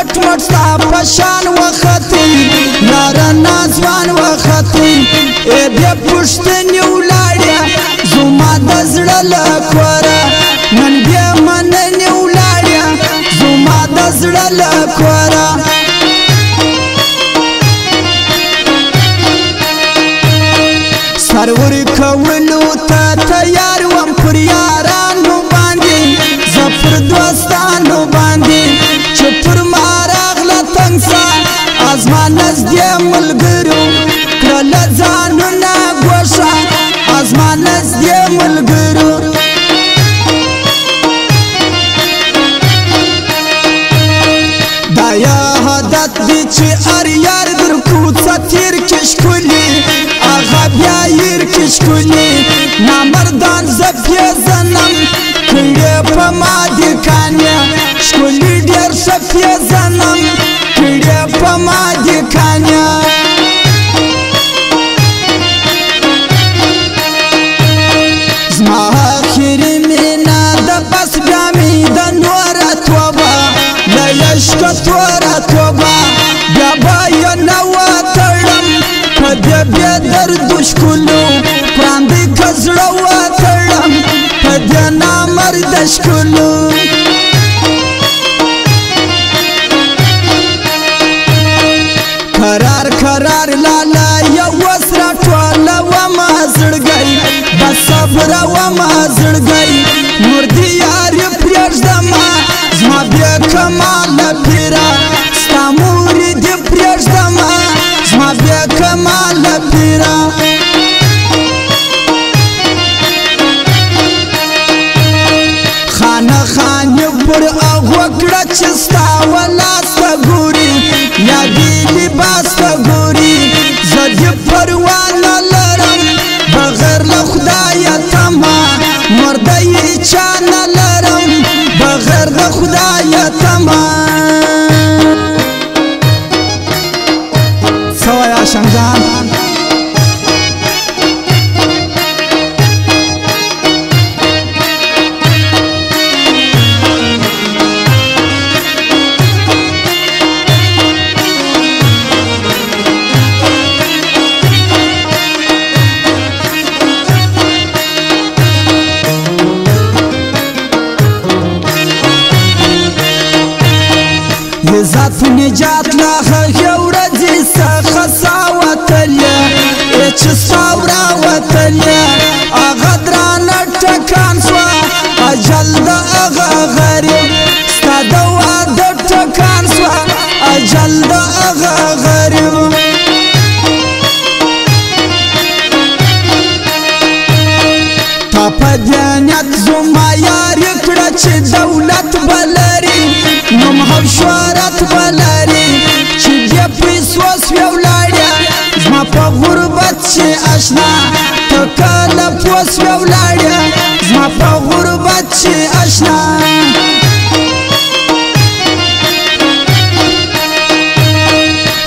کټ مټ ستا پشان وختي ناره نازوان وختي ای بیا پوښتنې ولاړې زما د زړه له کوره نن بیا مننې ولاړې زما د زړه له کوره سرور کولو ته تیار وم پر یارانو باندې زه پر دوستانو باندې چې پر ما راغله تنګ سه ازما نږدې ملګرو کړله ځانونه ګوښه ازما نږدې ملګرو دا یا عادت دی چې هر یار در کوڅه تیر کې ښکلي هغه بیا ير کې ښکلي نامردان زه پیژنم کړې په ما دې کانې ښکلي ډېر ښه پیژنم کړې په ما دې کانې زما آخري مینه ده بس بیا مې د نوره توبه له عشقه توره توبه بیا به یې نه وتړم په دې بې دردو ښکلو پراندی که زړه وتړم په دې نامرده ښکلو قرار قرار لاله یوس راټولومه زړګی بس صبرومه زړګی نور دې یارې پرېږدمه زما بې کماله پیره ستا مورې دې پرېږدمه زما بې کماله پیره خانه خانې پر هغو کړه چې ستا ولاس ته ګوري یا دې لباس ته ګوري زه دې پروا نه لرم بغیر له خدایه تمه مرده یې چا نه لرم بغیر د خدایه تمه څه وایه هاشم جان عزت نجات لا هغې ورځې څخه سا وتلې چې ستا وراوتلې هغه درانه ټکان سوه اجل د هغه غریب ستا د واده ټکان سوه اجل د هغه غریب تا په دې نیت زما یارې کړه چې دولت به لري نوم هم شهرت به لري چې دې پیسو سوې ولاړې زما په غربت چې اشنا ته کله پوه سوې ولاړې زما په غربت چې اشنا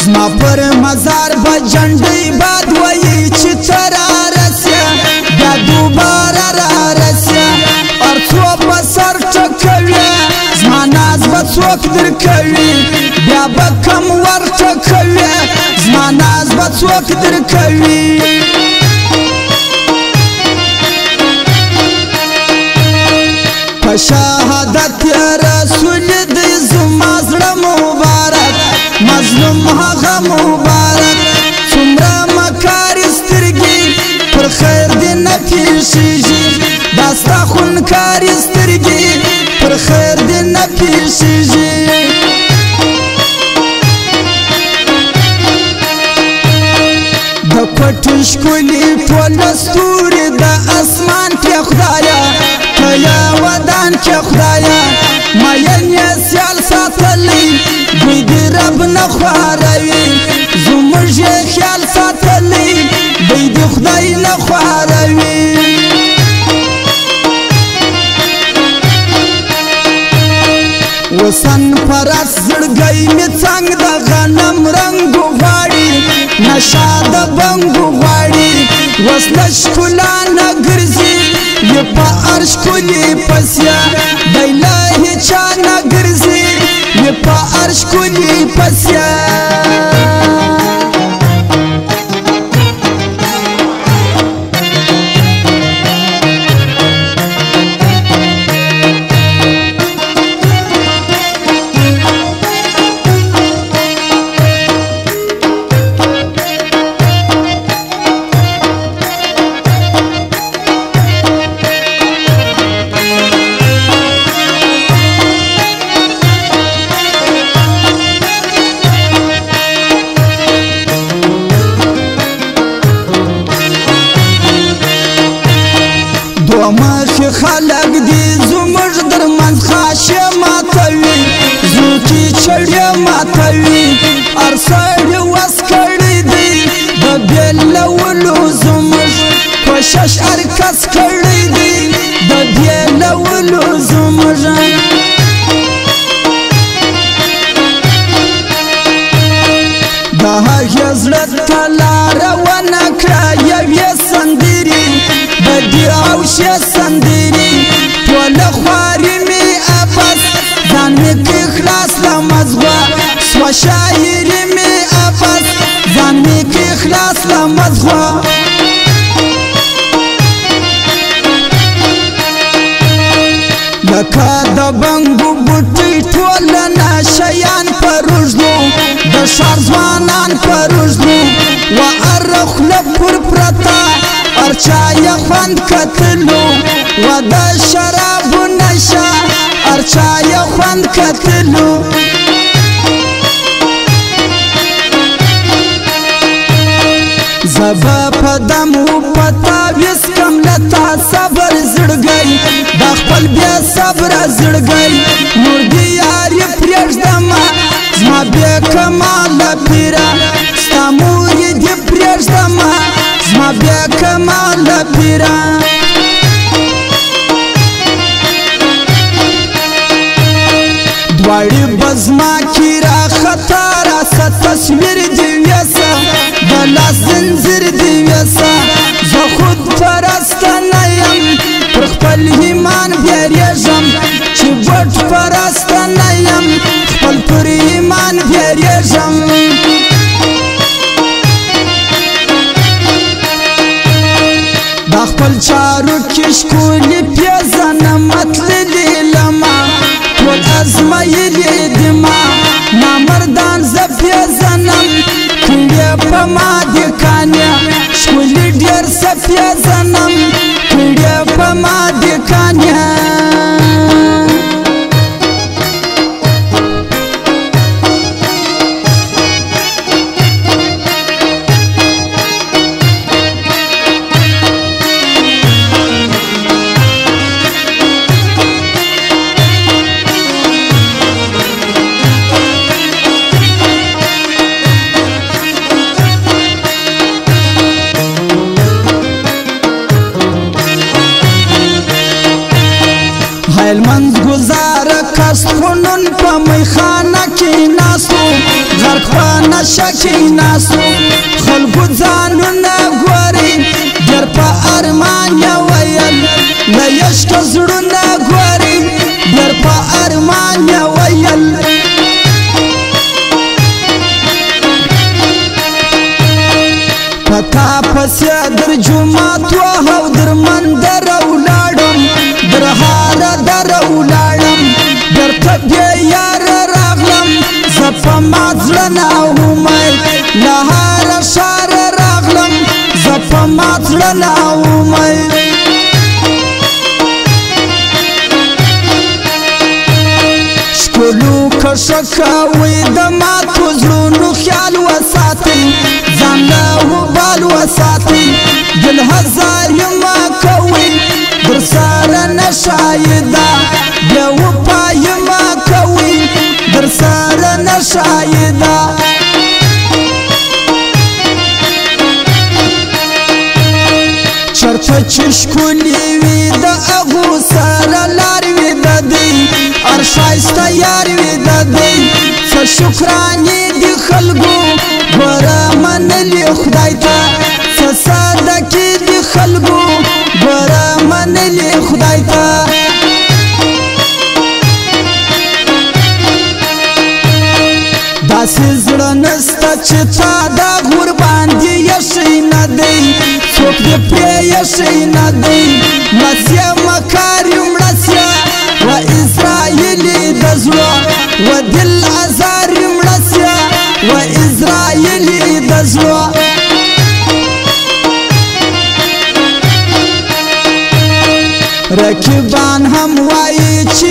زما پر مزار به جنډۍ باد وایي چې ته رارسې بیا دوباره رارسې هر څو په سر ټکوي زما ناز به څوک در کوي بیا به کم ور ټکوي زما ناز به څوک در کوي په شهادت رسول دی زما زړه مبارک مظلوم هغه مبارک څومره مکارې سترګې پر خیر دې نه پیښیږي دا ستا خونکارې سترګې پر خیر دې نه پیښیږي د کوټې ښکلي ټوله ستوري د اسمان کې خدایه ته یا ودان کې خدایه مین یې سیال ساتلی دوی دې رب نه خواروي زموږ یې خیال ساتلی دوی دې خدای نه خواروي وسن پرست زړګی مې څنګ د غنم رنګو غواړي نشه د بنګو غواړي وسله ښکلا نه ګرځي یې په عرش ښکلي پسیا دی له هېچا نه ګرځي یې په هر ښکلي پسې مخې خلک دي زموږ درمنځ خاشه ماتوي زوکي چړې ماتوي هر سړی وس کړی دی د بېلولو زموږ کوشش هر کس کړی دی د بېلولو زموږ د هغې زړه ته لاره ونه کړه یوې سندرې د دې او ښې سندرې ټوله خواري مې ابس ځان مې کړ خلاص له مزغه سوه شاعري مې ابس ځان مې کړ خلاص له مزغه لکه د بنګو بوټي ټوله ناشیان په روږدو د ښار ځوانان په روږدو و هره خوله پر پرته هر چا یې خوند کتلو و د شرابو نشه هر چا یې خوند کتلو زه به په دم و په تاویز کم له تا صبر زړګی دا خپل بې صبره زړګی نور دې یاري پرېږدمه زما بې کماله پیره ستا مورې دې پرېږدمه زما بې کماله پیره دواړې به زما کې راخطا راسه تصویر دې ویسه د لاس زنځیر دې ویسه زه خود پرسته نه یم پر خپل ایمان بیریږم چې بټ پرسته نه یم خپل پر ایمان بیریږم دا خپل چارو کې ښکلي پیزنه متللې لمه ټول ازمایلې دي ما نامردان زه پیزنم کړې په ما دې کانې ښکلي ډېر څه پیزنم کړې په ما دې کانې هلمند گزاره کس خونون په میخانه کې ناستو غرق په نشه کې ناستو خلکو ځانونه ګوري ډېر په ارمان یې ویل له یشکه زړونه ګوري ډېر په ارمان یې ویل په تا پسې در جومات وهو در مندره ولاړم در هاره دره ولاړم درته بې یاره راغلم زه په ما زړه نه امید له هره ښاره راغلم زه په ما زړه نه امید ښکلو که ښه کوئ د ماتو زړونو خیال وساتئ ځان له وبال وساتئ دل هزار یې مه کوئ در سره نشایده بې وفا یې مه کوئ در سره نشایده چرته چې ښکلي وي د هغو سره لار وي د دی هر ښایسته یار وي د دی څه شکرانې دي خلکو ګوره منلي خدای ته څه صدقې دي خلکو ګوره منلي خدای ته داسې زړه نسته چې تا دا غور باندې یشی نه دی څوک دې پرې یشی نه دی مسیح مکاري مړسیه و اسرائیلي د زړه و دل ازاري مړسیه و اسرائیلي د زړه رقیبان هم وایي چې